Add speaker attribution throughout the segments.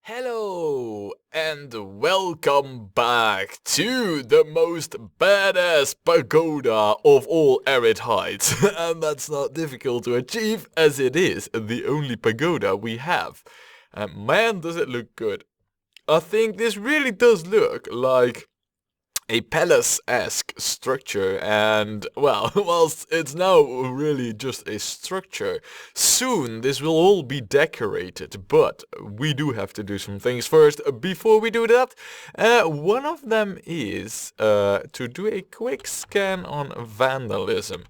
Speaker 1: Hello and welcome back to the most badass pagoda of all Arid heights. And that's not difficult to achieve as it is the only pagoda we have. And man, does it look good. I think this really does look like a palace-esque structure, and well, whilst it's now really just a structure, soon this will all be decorated, but we do have to do some things first before we do that. One of them is to do a quick scan on vandalism.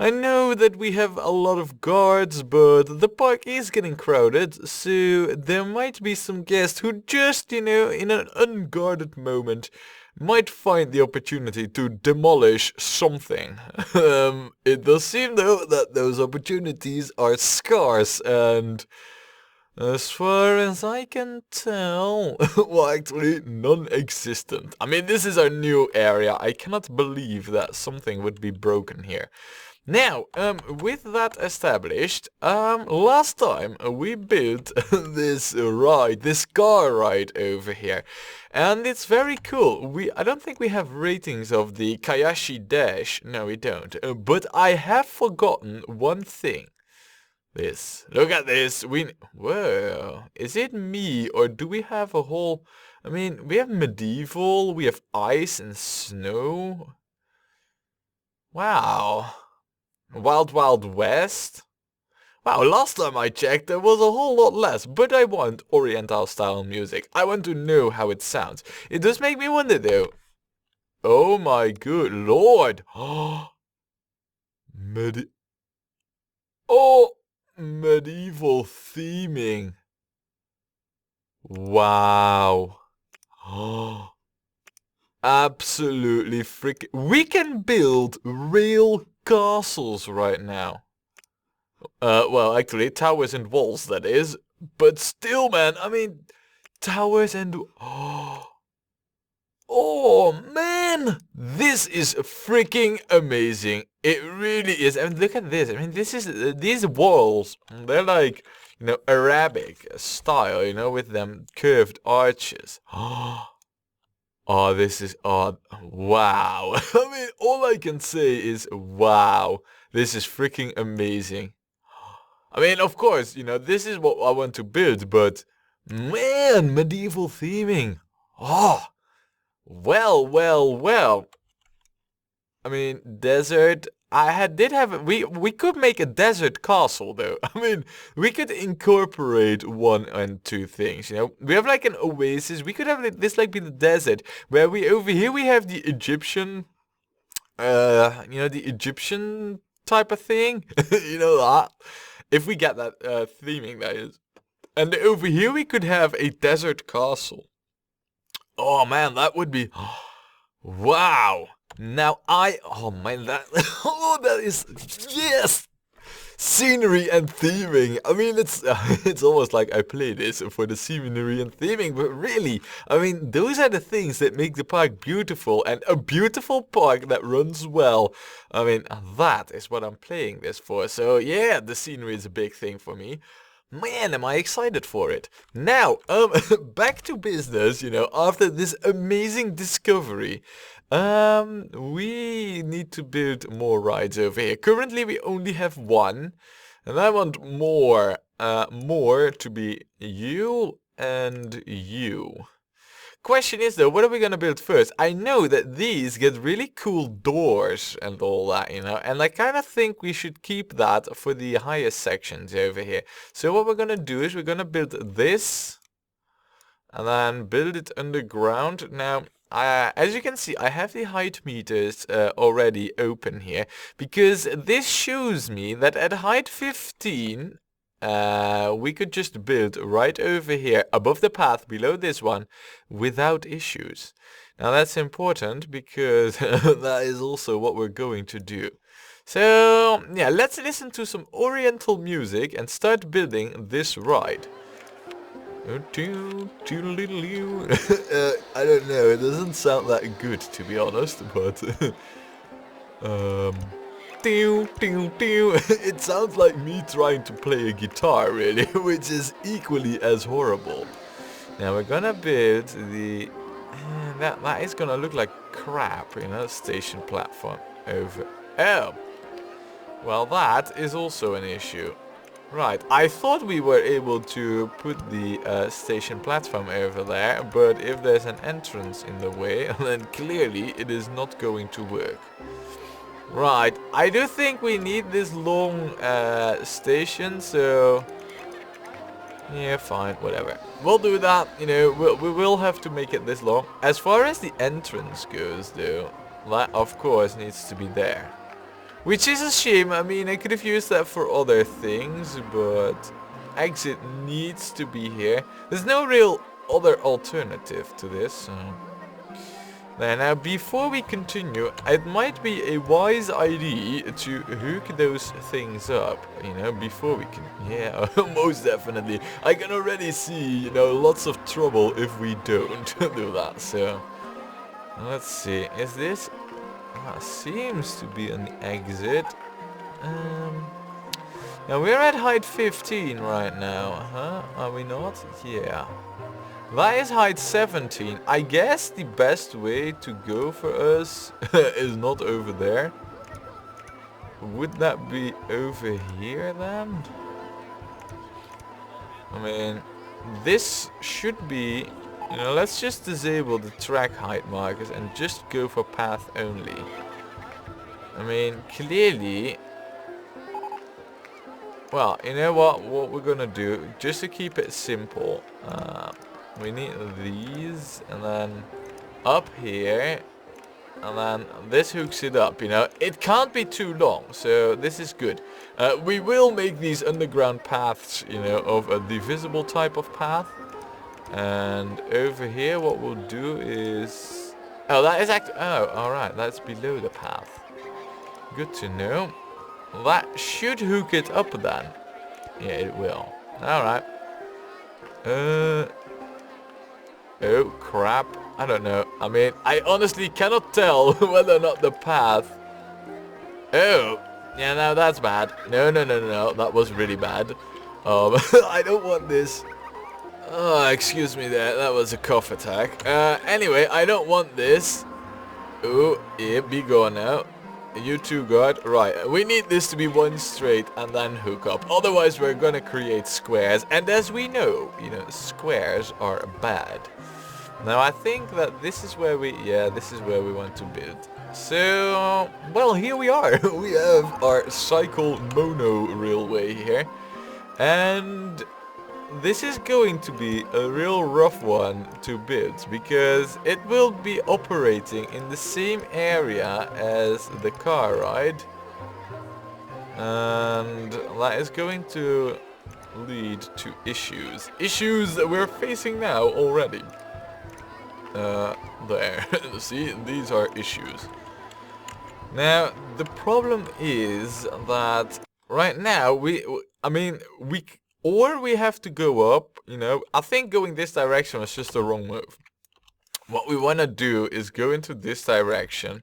Speaker 1: I know that we have a lot of guards, but the park is getting crowded, so there might be some guests who just, in an unguarded moment, might find the opportunity to demolish something. It does seem though that those opportunities are scarce, and as far as I can tell, well, actually non-existent. I mean, this is our new area. I cannot believe that something would be broken here. Now, with that established, last time we built this car ride over here, and it's very cool. I don't think we have ratings of the Kayashi Dash. No, we don't. But I have forgotten one thing. Look at this. Whoa, is it me or do we have a whole? I mean, we have medieval, we have ice and snow. Wow. Wild Wild West? Wow, last time I checked there was a whole lot less, but I want Oriental style music. I want to know how it sounds. It does make me wonder though. Oh my good lord. Medieval theming. Wow. Absolutely freaking. We can build real castles right now. Well, actually, towers and walls, that is. But still, man, I mean, towers and... Oh, man! This is freaking amazing. It really is. I mean, look at this. I mean, these walls, they're like, Arabic style, with them curved arches. Oh, this is odd. Wow. I mean, all I can say is wow. This is freaking amazing. I mean, of course, this is what I want to build, but man, medieval theming. Oh, well. I mean, desert. We could make a desert castle though. I mean, we could incorporate one and two things, We have like an oasis. We could have this like be the desert, where over here we have the Egyptian, the Egyptian type of thing. That. If we get that theming, that is. And over here we could have a desert castle. Oh man, that would be... Wow. Now oh man, that is, yes! Scenery and theming. I mean, it's almost like I play this for the scenery and theming, but really, I mean, those are the things that make the park beautiful, and a beautiful park that runs well. I mean, that is what I'm playing this for. So yeah, the scenery is a big thing for me. Man, am I excited for it. Now, back to business, after this amazing discovery. We need to build more rides over here. Currently, we only have one. And I want more to be you and you. Question is though, what are we gonna build first? I know that these get really cool doors and all that, and I kind of think we should keep that for the higher sections over here. So what we're gonna do is we're gonna build this and then build it underground. Now, as you can see, I have the height meters already open here, because this shows me that at height 15, we could just build right over here above the path below this one without issues. Now that's important because that is also what we're going to do. So yeah, let's listen to some Oriental music and start building this ride. I don't know, it doesn't sound that good to be honest, but it sounds like me trying to play a guitar really, which is equally as horrible. Now we're gonna build the... that is gonna look like crap, you know, station platform over... Oh! Well, that is also an issue. Right, I thought we were able to put the station platform over there, but if there's an entrance in the way, then clearly it is not going to work. Right, I do think we need this long station, so... yeah, fine, whatever. We'll do that, you know, we will have to make it this long. As far as the entrance goes, though, that of course needs to be there. Which is a shame. I mean, I could have used that for other things, but exit needs to be here. There's no real other alternative to this, so... Now, before we continue, it might be a wise idea to hook those things up, you know, before we can... yeah, most definitely. I can already see, you know, lots of trouble if we don't do that, so... let's see, is this... seems to be an exit. Now we're at height 15 right now, huh? Are we not? Yeah. That is height 17. I guess the best way to go for us is not over there. Would that be over here then? I mean, this should be... you know, let's just disable the track height markers and just go for path only. I mean, clearly... well, you know what we're gonna do, just to keep it simple, we need these, and then up here, and then this hooks it up, you know. It can't be too long, so this is good. We will make these underground paths, you know, of a divisible type of path. And over here what we'll do is... oh, that is actually... oh, alright, that's below the path. Good to know. That should hook it up then. Yeah, it will. Alright. Oh, crap. I don't know. I mean, I honestly cannot tell whether or not the path... oh, yeah, no, that's bad. No, that was really bad. I don't want this... oh, excuse me there, that was a cough attack. Anyway, I don't want this. Oh, yeah, be gone now. You too, God. Right, we need this to be one straight and then hook up. Otherwise, we're gonna create squares. And as we know, you know, squares are bad. Now, I think that this is where we... yeah, this is where we want to build. So, well, here we are. We have our cycle monorailway here. And... this is going to be a real rough one to build, because it will be operating in the same area as the car ride. And that is going to lead to issues. Issues that we're facing now already. There. See, these are issues. Now, the problem is that right now or we have to go up, you know. I think going this direction was just the wrong move. What we want to do is go into this direction,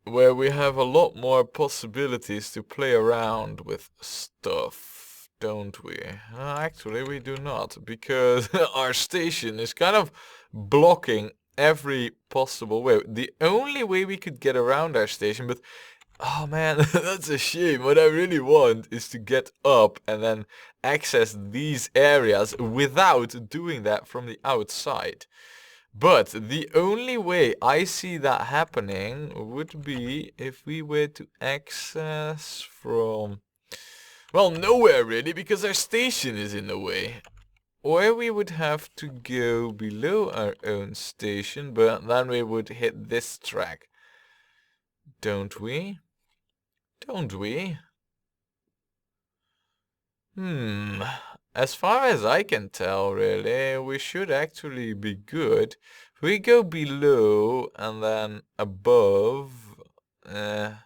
Speaker 1: where we have a lot more possibilities to play around with stuff, don't we? Actually, we do not, because our station is kind of blocking every possible way. The only way we could get around our station, but... oh man, that's a shame. What I really want is to get up and then access these areas without doing that from the outside. But the only way I see that happening would be if we were to access from... well, nowhere really, because our station is in the way. Or we would have to go below our own station, but then we would hit this track. Don't we? Don't we? As far as I can tell, really, we should actually be good. If we go below and then above, I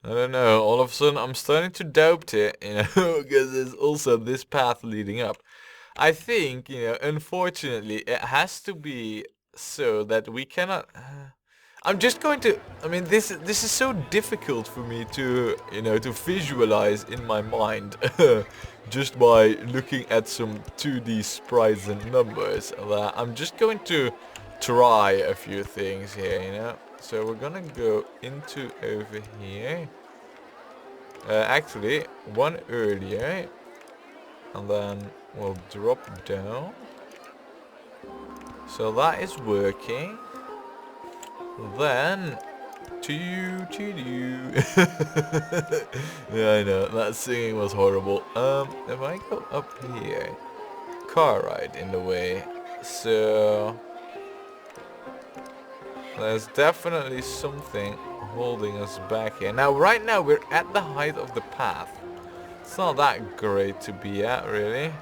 Speaker 1: don't know, all of a sudden I'm starting to doubt it, you know, because there's also this path leading up. I think, you know, unfortunately, it has to be so that we cannot... I'm just going to, I mean, this is so difficult for me to, you know, to visualize in my mind just by looking at some 2D sprites and numbers. I'm just going to try a few things here, you know. So we're gonna go into over here. Actually, one earlier, and then we'll drop down. So that is working. Then, to you. Yeah, I know, that singing was horrible. If I go up here, car ride in the way, so there's definitely something holding us back here. Now, right now, we're at the height of the path. It's not that great to be at, really.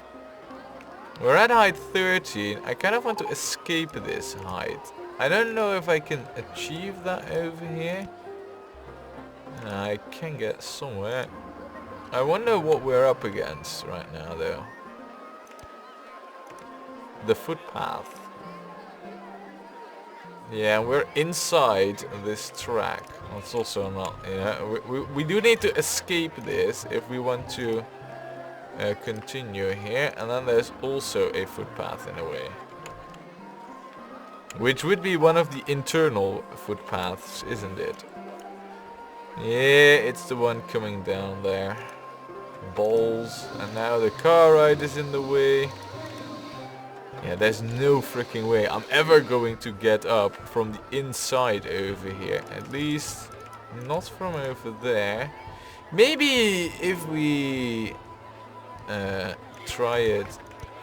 Speaker 1: We're at height 13. I kind of want to escape this height. I don't know if I can achieve that over here. I can get somewhere. I wonder what we're up against right now, though. The footpath. Yeah, we're inside this track. That's also not, you know, we do need to escape this if we want to continue here. And then there's also a footpath in a way, which would be one of the internal footpaths, isn't it? Yeah, it's the one coming down there. Balls. And now the car ride is in the way. Yeah, there's no freaking way I'm ever going to get up from the inside over here. At least not from over there. Maybe if we try it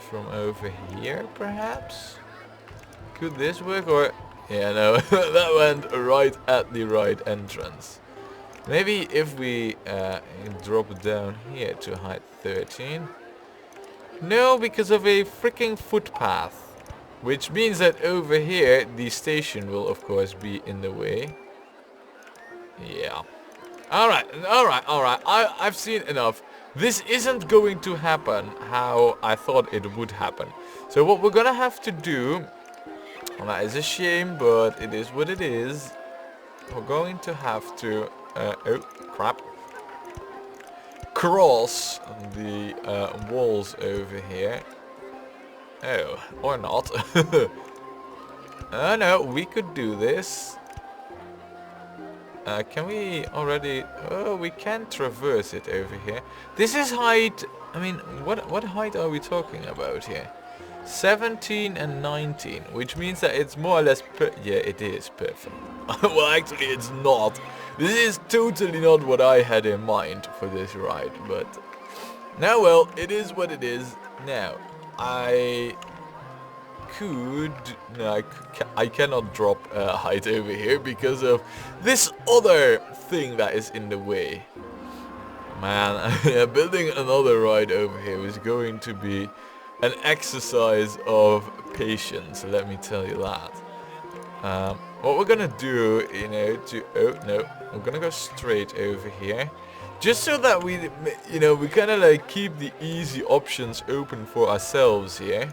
Speaker 1: from over here, perhaps? Could this work? Or yeah, no, that went right at the right entrance. Maybe if we drop down here to height 13. No, because of a freaking footpath, which means that over here the station will of course be in the way. Yeah. Alright. I've seen enough. This isn't going to happen how I thought it would happen. So what we're gonna have to do, well, that is a shame, but it is what it is. We're going to have to, oh crap, cross the walls over here. Oh, or not. Oh no, we could do this. Can we already? Oh, we can traverse it over here. This is height. I mean, what height are we talking about here? 17 and 19, which means that it's more or less yeah, it is perfect. Well, actually it's not. This is totally not what I had in mind for this ride, but now, well, it is what it is. Now, I could... No, I cannot drop height over here because of this other thing that is in the way. Man, yeah, building another ride over here is going to be an exercise of patience, let me tell you that. What we're gonna do, you know, oh no, we're gonna go straight over here, just so that we, you know, we kind of like keep the easy options open for ourselves here.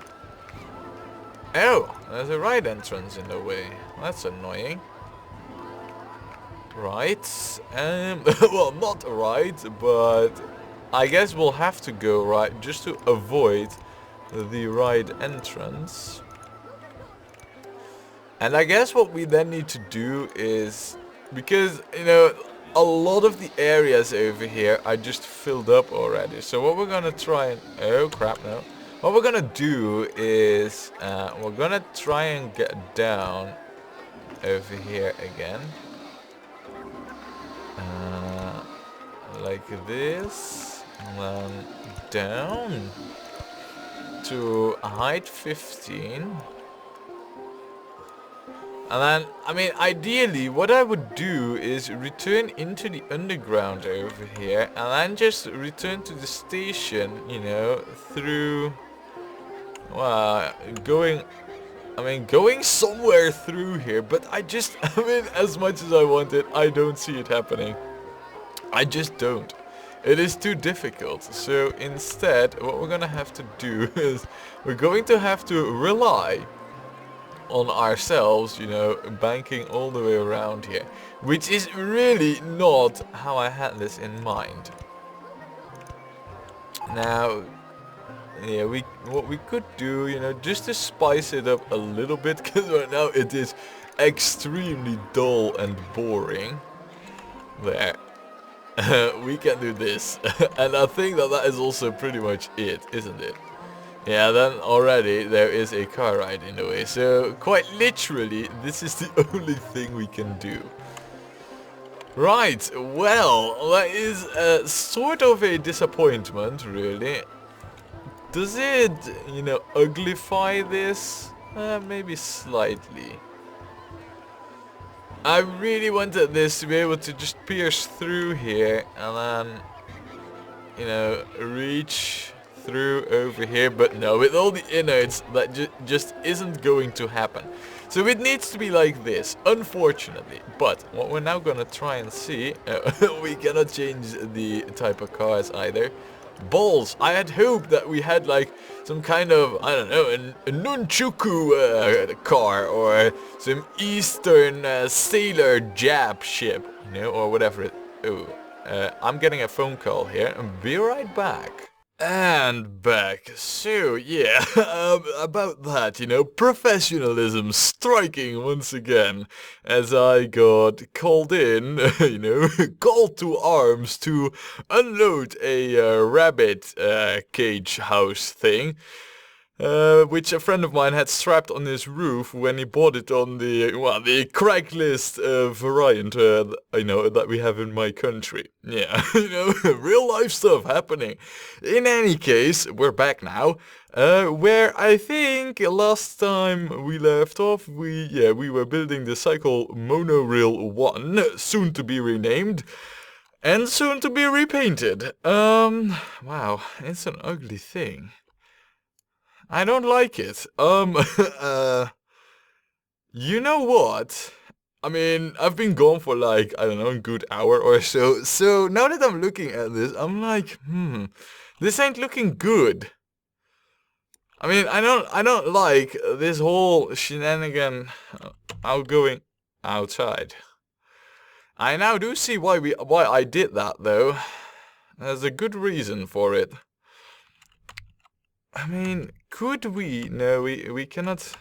Speaker 1: Oh, there's a right entrance in the way. That's annoying. Right, well, not right, but I guess we'll have to go right just to avoid the right entrance. And I guess what we then need to do is, because, you know, a lot of the areas over here are just filled up already. So what we're gonna try and, oh crap, no. What we're gonna do is, we're gonna try and get down over here again. Like this, and then down to height 15. And then, I mean, ideally, what I would do is return into the underground over here, and then just return to the station, you know, through, well, going somewhere through here, but I mean, as much as I want it, I don't see it happening. I just don't. It is too difficult. So instead, what we're gonna have to do is we're going to have to rely on ourselves, you know, banking all the way around here, which is really not how I had this in mind. Now, yeah, what we could do, you know, just to spice it up a little bit, because right now it is extremely dull and boring. There. We can do this. And I think that that is also pretty much it, isn't it? Yeah, then already there is a car ride in the way. So quite literally, this is the only thing we can do. Right, well, that is sort of a disappointment, really. Does it, you know, uglify this? Maybe slightly. I really wanted this to be able to just pierce through here and then, you know, reach through over here, but no, with all the innards that just isn't going to happen. So it needs to be like this, unfortunately. But what we're now gonna try and see, we cannot change the type of cars either. Balls. I had hoped that we had like some kind of, I don't know, a nunchuku car or some Eastern sailor Jap ship, you know, or whatever it. Oh, I'm getting a phone call here. And be right back. And back. So, yeah, about that, you know, professionalism striking once again as I got called in, you know, called to arms to unload a rabbit cage house thing. Which a friend of mine had strapped on his roof when he bought it on the, well, the Craigslist variant, you know, that we have in my country. Yeah, you know, real life stuff happening. In any case, we're back now, where I think last time we left off, we were building the cycle monorail 1, soon to be renamed. And soon to be repainted. Wow, it's an ugly thing. I don't like it. You know what? I mean, I've been gone for like, I don't know, a good hour or so. So now that I'm looking at this, I'm like, this ain't looking good. I mean, I don't like this whole shenanigan going outside. I now do see why I did that though. There's a good reason for it. I mean, could we? No, we cannot.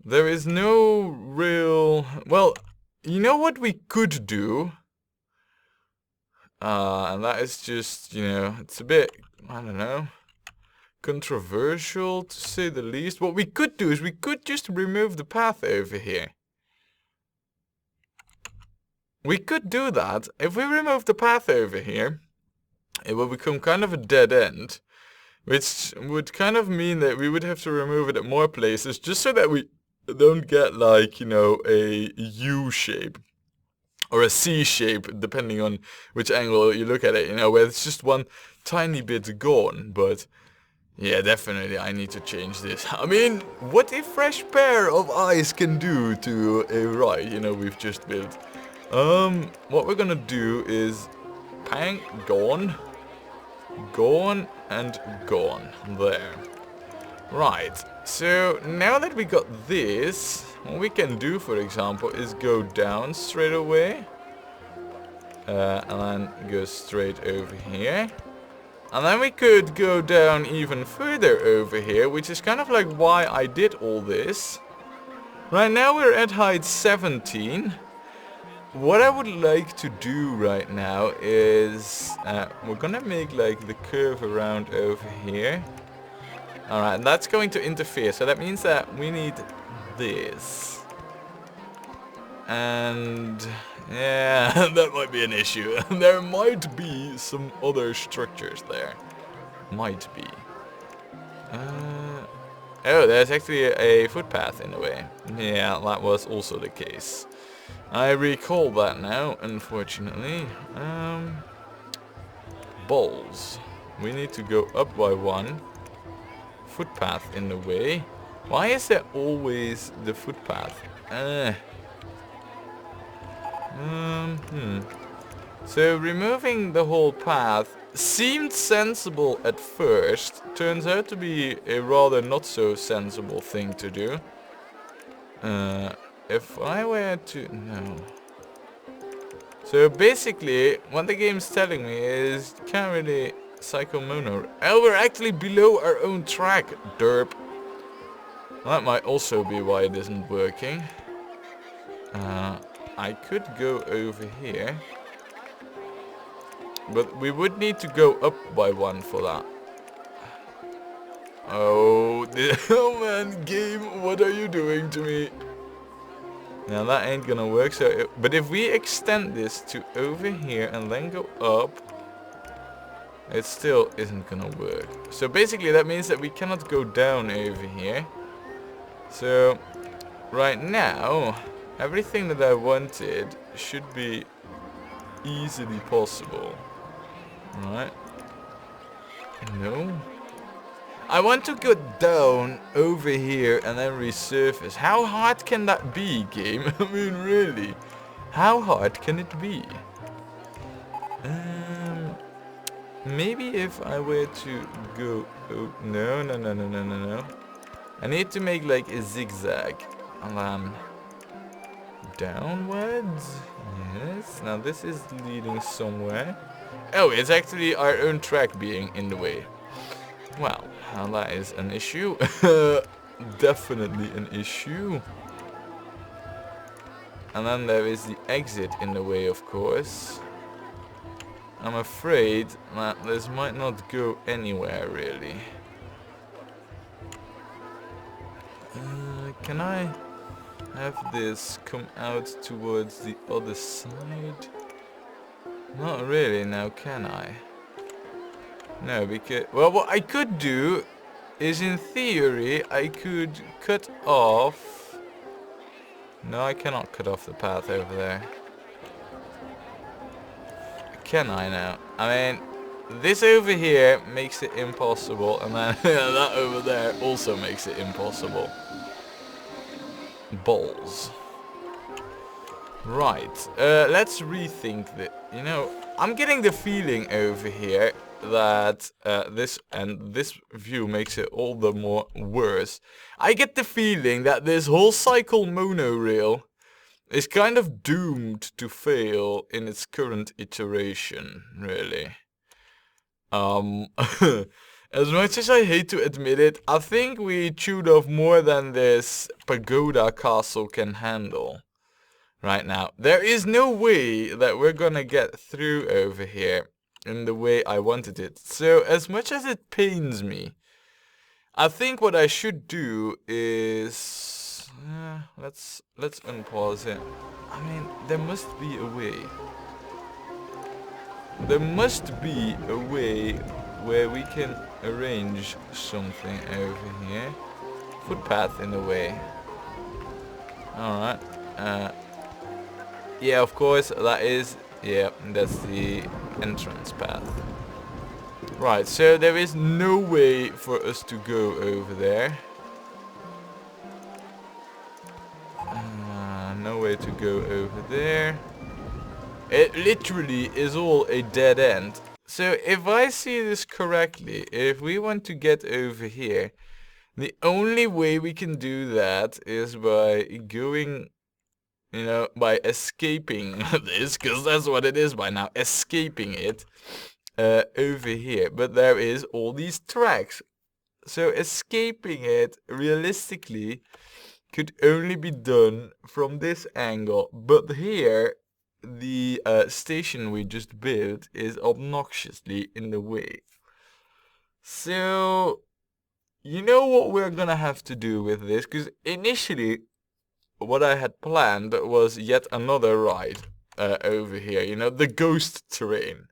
Speaker 1: There is no real. Well, you know what we could do? And that is just, you know, it's a bit, I don't know, controversial to say the least. What we could do is we could just remove the path over here. We could do that. If we remove the path over here, it will become kind of a dead end, which would kind of mean that we would have to remove it at more places just so that we don't get like, you know, a U shape or a C shape, depending on which angle you look at it, you know, where it's just one tiny bit gone. But yeah, definitely I need to change this. I mean, what a fresh pair of eyes can do to a ride, you know, we've just built. What we're gonna do is bang, gone, and gone. There. Right, so now that we got this, what we can do, for example, is go down straight away. And then go straight over here. And then we could go down even further over here, which is kind of like why I did all this. Right now we're at height 17. What I would like to do right now is we're gonna make like the curve around over here. Alright, and that's going to interfere, so that means that we need this. And yeah, that might be an issue. There might be some other structures there. Might be. Oh, there's actually a footpath in the way. Yeah, that was also the case. I recall that now, unfortunately. Balls. We need to go up by one. Footpath in the way. Why is there always the footpath? So removing the whole path seemed sensible at first, turns out to be a rather not so sensible thing to do. If I were to... no. So basically, what the game's telling me is you can't really cycle mono. Oh, we're actually below our own track, derp. That might also be why it isn't working. I could go over here. But we would need to go up by one for that. Oh, oh man, game, what are you doing to me? Now that ain't gonna work. But if we extend this to over here and then go up, it still isn't gonna work. So basically that means that we cannot go down over here. So right now, everything that I wanted should be easily possible. Right? No. I want to go down over here and then resurface. How hard can that be, game? I mean, really? How hard can it be? Maybe if I were to go... oh, no. I need to make like a zigzag. And then... downwards? Yes. Now this is leading somewhere. Oh, it's actually our own track being in the way. Well, that is an issue. Definitely an issue. And then there is the exit in the way, of course. I'm afraid that this might not go anywhere, really. Can I have this come out towards the other side? Not really, now can I? No, because... well, what I could do is, in theory, I could cut off... no, I cannot cut off the path over there. Can I now? I mean, this over here makes it impossible, and then that over there also makes it impossible. Balls. Right, let's rethink that. You know, I'm getting the feeling over here that this view makes it all the more worse. I get the feeling that this whole cycle monorail is kind of doomed to fail in its current iteration, really. As much as I hate to admit it, I think we chewed off more than this Pagoda castle can handle right now. There is no way that we're gonna get through over here in the way I wanted it. So as much as it pains me, I think what I should do is let's unpause it. I mean, there must be a way. There must be a way where we can arrange something over here. Footpath in the way. Alright. Yeah, of course, that is... yeah, that's the entrance path. Right, so there is no way for us to go over there. No way to go over there. It literally is all a dead end. So if I see this correctly, if we want to get over here, the only way we can do that is by going, you know, by escaping this, because that's what it is by now, escaping it over here. But there is all these tracks. So escaping it, realistically, could only be done from this angle. But here, the station we just built is obnoxiously in the way. So, you know what we're gonna have to do with this? Because initially, what I had planned was yet another ride over here. You know, the ghost train.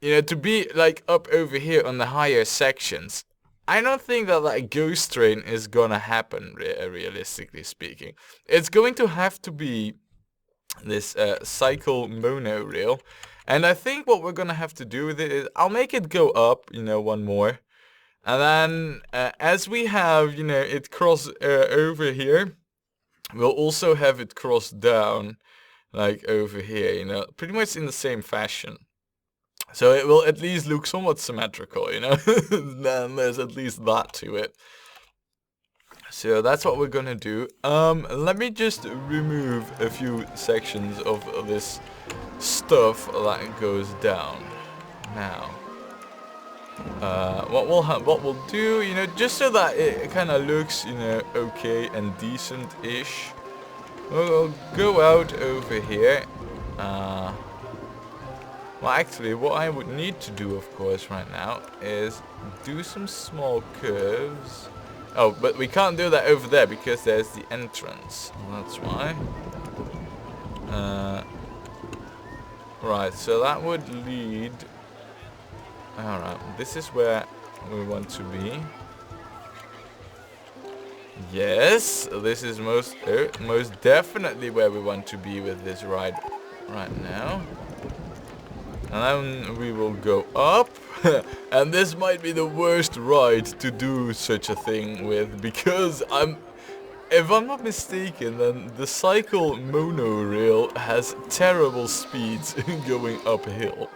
Speaker 1: You know, to be like up over here on the higher sections. I don't think that that ghost train is gonna happen, realistically speaking. It's going to have to be this cycle monorail. And I think what we're gonna have to do with it is, I'll make it go up, you know, one more. And then, as we have, you know, it cross over here, we'll also have it cross down, like over here, you know, pretty much in the same fashion. So it will at least look somewhat symmetrical, you know? Then there's at least that to it. So that's what we're gonna do. Let me just remove a few sections of this stuff that goes down. Now, what we'll do, you know, just so that it kind of looks, you know, okay and decent-ish, we'll go out over here. Well, actually, what I would need to do, of course, right now is do some small curves. Oh, but we can't do that over there because there's the entrance. That's why. Right, so that would lead... Alright, this is where we want to be. Yes, this is most definitely where we want to be with this ride right now. And then we will go up. And this might be the worst ride to do such a thing with, because if I'm not mistaken, then the cycle monorail has terrible speeds going uphill.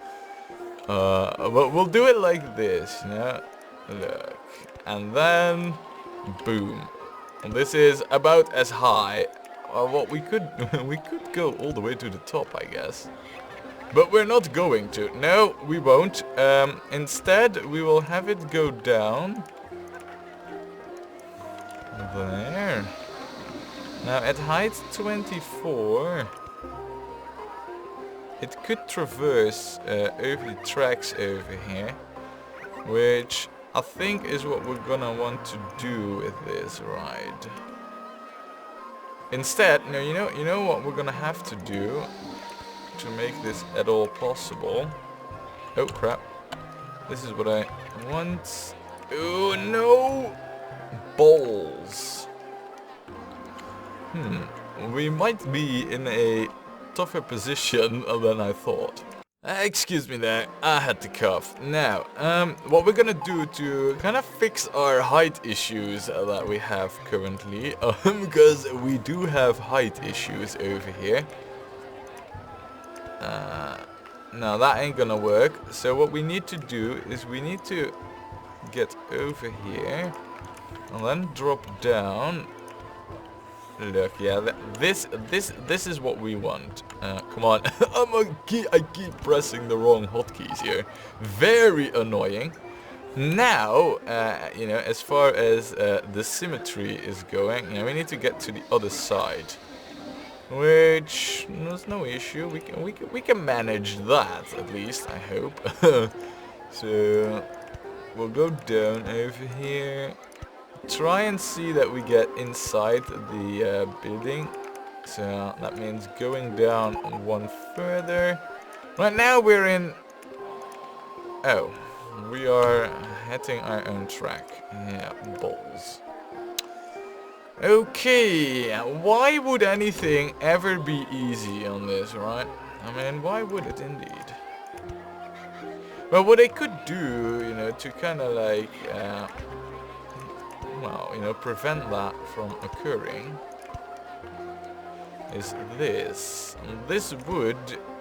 Speaker 1: But we'll do it like this, you know? Look. And then, boom. And this is about as high. What we could go all the way to the top, I guess. But we're not going to. No, we won't. Instead, we will have it go down. There. Now, at height 24, it could traverse over the tracks over here, which I think is what we're gonna want to do with this ride. Instead, no, you know what we're gonna have to do to make this at all possible. Oh crap. This is what I want. Oh no! Balls. We might be in a tougher position than I thought. Excuse me there, I had to cough. Now, what we're gonna do to kind of fix our height issues that we have currently, because we do have height issues over here. No, that ain't gonna work. So what we need to do is we need to get over here and then drop down. Look, yeah, this is what we want. Come on, I keep pressing the wrong hotkeys here. Very annoying. Now, you know, as far as the symmetry is going, you know, we need to get to the other side. Which there's no issue. We can manage that, at least I hope. So we'll go down over here. Try and see that we get inside the building. So that means going down one further. Right now we're in. Oh, we are hitting our own track. Yeah, balls. Okay, why would anything ever be easy on this, right? I mean, why would it indeed? Well, what I could do, you know, to kind of like, well, you know, prevent that from occurring is this. This would,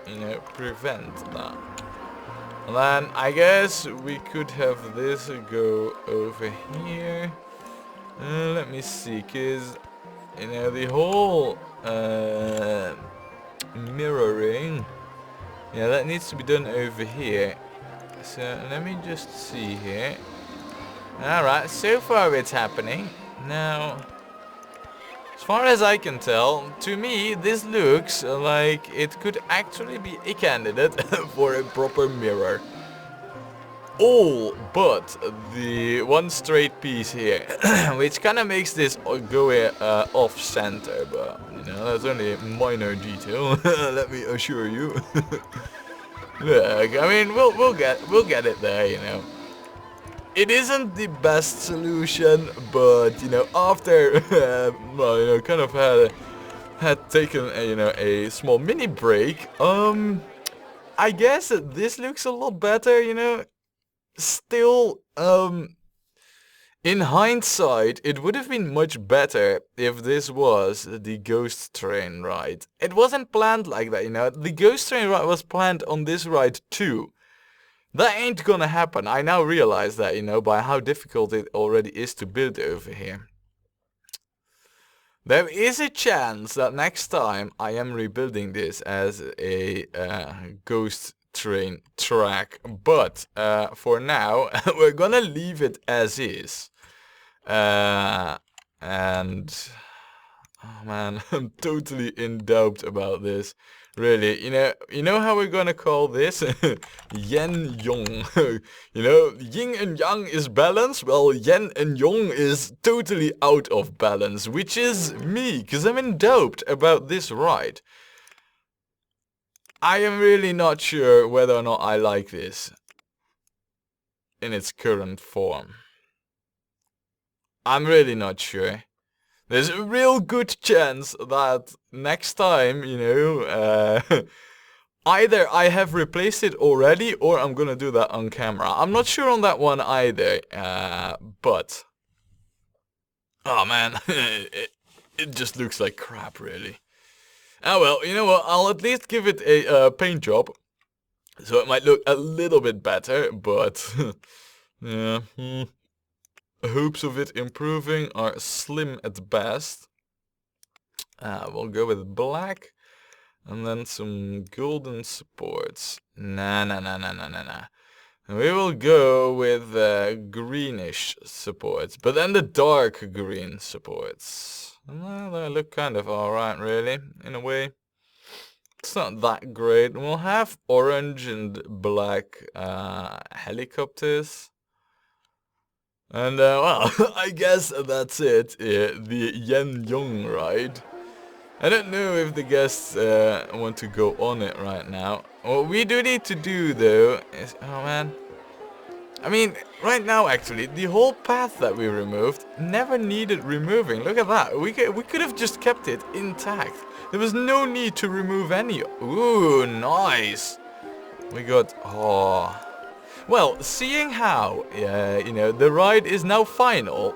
Speaker 1: you know, prevent that. And then I guess we could have this go over here. Let me see, cause you know the whole mirroring, yeah, that needs to be done over here. So let me just see here. Alright, so far it's happening. Now, as far as I can tell, to me this looks like it could actually be a candidate for a proper mirror. All but the one straight piece here, which kind of makes this go off center, but you know that's only a minor detail. Let me assure you. Look, I mean we'll get it there, you know. It isn't the best solution, but you know after well, you know, kind of had taken a small mini break. I guess this looks a lot better, you know. Still, in hindsight, it would have been much better if this was the ghost train ride. It wasn't planned like that, you know. The ghost train ride was planned on this ride too. That ain't gonna happen. I now realize that, you know, by how difficult it already is to build over here. There is a chance that next time I am rebuilding this as a ghost train track, but for now we're gonna leave it as is. And oh man, I'm totally in doubt about this. Really, you know how we're gonna call this? Yin Yang. You know, yin and yang is balance. Well, yin and yang is totally out of balance, which is me, because I'm in doubt about this ride. I am really not sure whether or not I like this in its current form. I'm really not sure. There's a real good chance that next time, you know, either I have replaced it already or I'm gonna do that on camera. I'm not sure on that one either, but... Oh man, it just looks like crap, really. Ah well, you know what, I'll at least give it a paint job. So it might look a little bit better, but... yeah, hopes of it improving are slim at best. We'll go with black. And then some golden supports. Nah. We will go with greenish supports. But then the dark green supports. Well, they look kind of alright, really, in a way. It's not that great. We'll have orange and black helicopters. And, well, I guess that's it. The Yen Yong ride. I don't know if the guests want to go on it right now. What we do need to do, though, is... Oh, man. I mean, right now, actually, the whole path that we removed never needed removing. Look at that. We could have just kept it intact. There was no need to remove any... Ooh, nice. We got... Oh... Well, seeing how, you know, the ride is now final,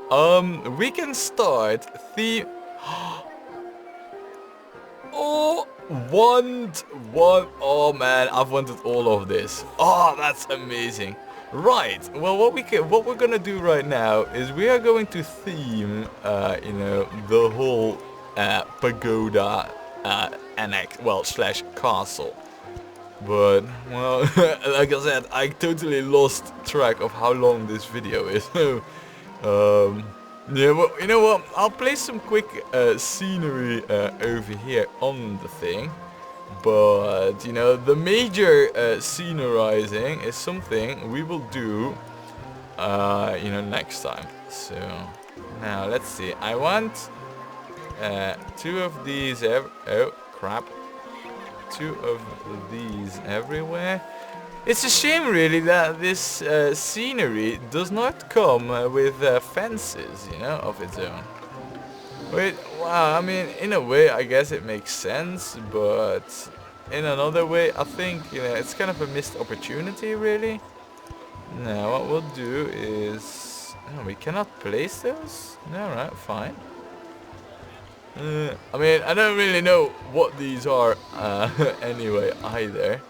Speaker 1: we can start the... Oh, oh man, I've wanted all of this. Oh, that's amazing. Right, well, what we're gonna do right now is we are going to theme, you know, the whole pagoda annex, well, slash castle. But, well, like I said, I totally lost track of how long this video is. Yeah, well, you know what? I'll place some quick scenery over here on the thing. But, you know, the major scenerizing is something we will do, you know, next time. So, now, let's see. I want 2 of these oh, crap. 2 of these everywhere. It's a shame really that this scenery does not come with fences, you know, of its own. Wait, wow, I mean, in a way I guess it makes sense, but in another way I think, you know, it's kind of a missed opportunity really. Now what we'll do is... Oh, we cannot place those? Alright, fine. I mean, I don't really know what these are anyway either.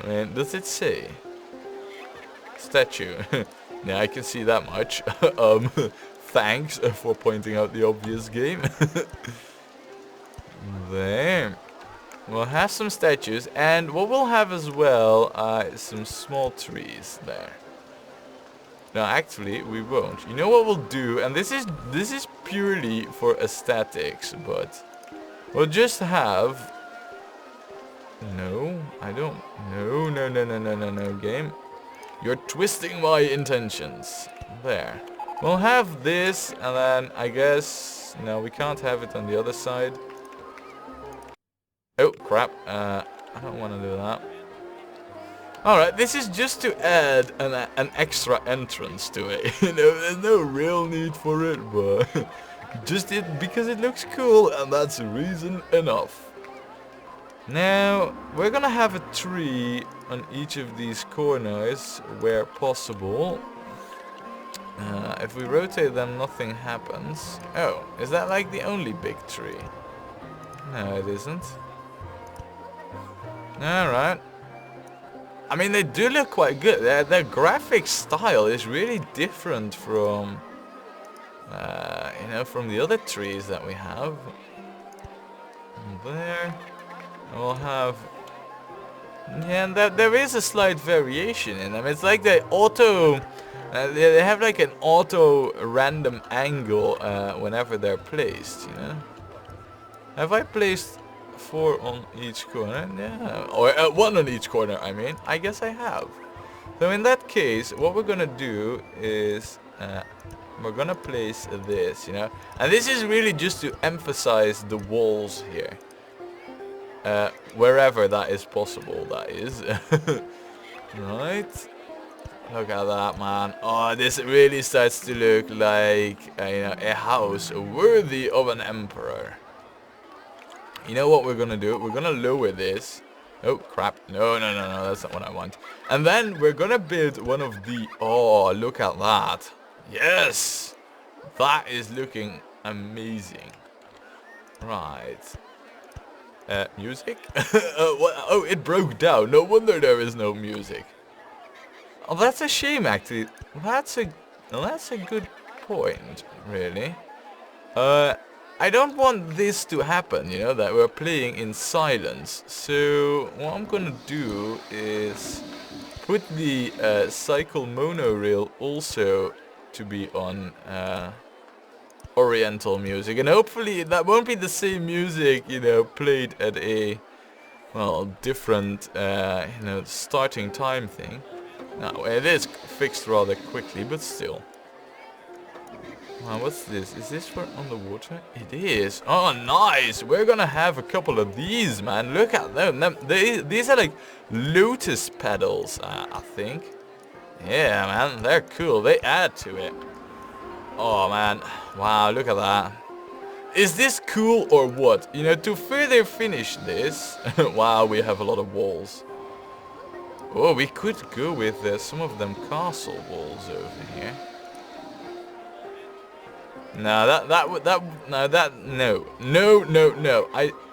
Speaker 1: I mean, does it say? Statue. Yeah, I can see that much. Thanks for pointing out the obvious game. There. We'll have some statues, and what we'll have as well is some small trees there. No, actually, we won't. You know what we'll do? And this is purely for aesthetics, but we'll just have... No, I don't... No, game. You're twisting my intentions. There. We'll have this, and then I guess... No, we can't have it on the other side. Oh, crap. I don't want to do that. Alright, this is just to add an extra entrance to it. You know, there's no real need for it, but just because it looks cool, and that's reason enough. Now, we're gonna have a tree on each of these corners where possible. If we rotate them, nothing happens. Oh, is that like the only big tree? No, it isn't. Alright. I mean, they do look quite good. Their graphic style is really different from, you know, from the other trees that we have. And there, and we'll have, yeah, and there is a slight variation in them. It's like they auto, they have like an auto random angle whenever they're placed, you know. Have I placed 4 on each corner? Yeah, or 1 on each corner, I mean. I guess I have. So in that case, what we're gonna do is we're gonna place this, you know. And this is really just to emphasize the walls here. Wherever that is possible, that is. Right. Look at that, man. Oh, this really starts to look like you know, a house worthy of an emperor. You know what we're gonna do? We're gonna lower this. Oh, crap. No, that's not what I want. And then we're gonna build one of the... Oh, look at that. Yes! That is looking amazing. Right. Music? Oh, it broke down. No wonder there is no music. Oh, that's a shame, actually. That's a good point, really. I don't want this to happen, you know, that we're playing in silence. So what I'm gonna do is put the cycle monorail also to be on Oriental music, and hopefully that won't be the same music, you know, played at a, well, different, you know, starting time thing. No, it is fixed rather quickly, but still. What's this? Is this for on the water? It is. Oh, nice! We're gonna have a couple of these, man. Look at them. These are like lotus pedals, I think. Yeah, man. They're cool. They add to it. Oh, man. Wow, look at that. Is this cool or what? You know, to further finish this... Wow, we have a lot of walls. Oh, we could go with some of them castle walls over here. No, no.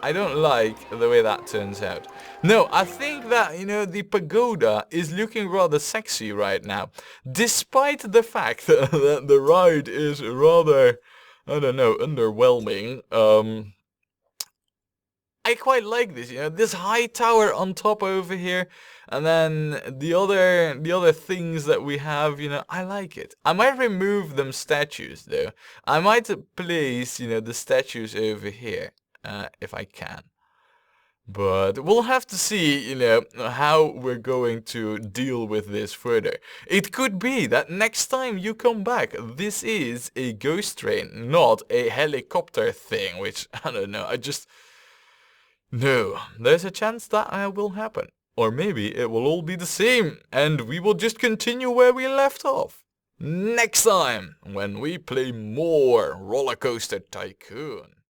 Speaker 1: I don't like the way that turns out. No, I think that, you know, the pagoda is looking rather sexy right now. Despite the fact that the ride is rather, I don't know, underwhelming. I quite like this, you know, this high tower on top over here, and then the other things that we have, you know, I like it. I might remove them statues though. I might place, you know, the statues over here, if I can. But we'll have to see, you know, how we're going to deal with this further. It could be that next time you come back, this is a ghost train, not a helicopter thing, which, I don't know, No, there's a chance that will happen. Or maybe it will all be the same, and we will just continue where we left off. Next time, when we play more Rollercoaster Tycoon.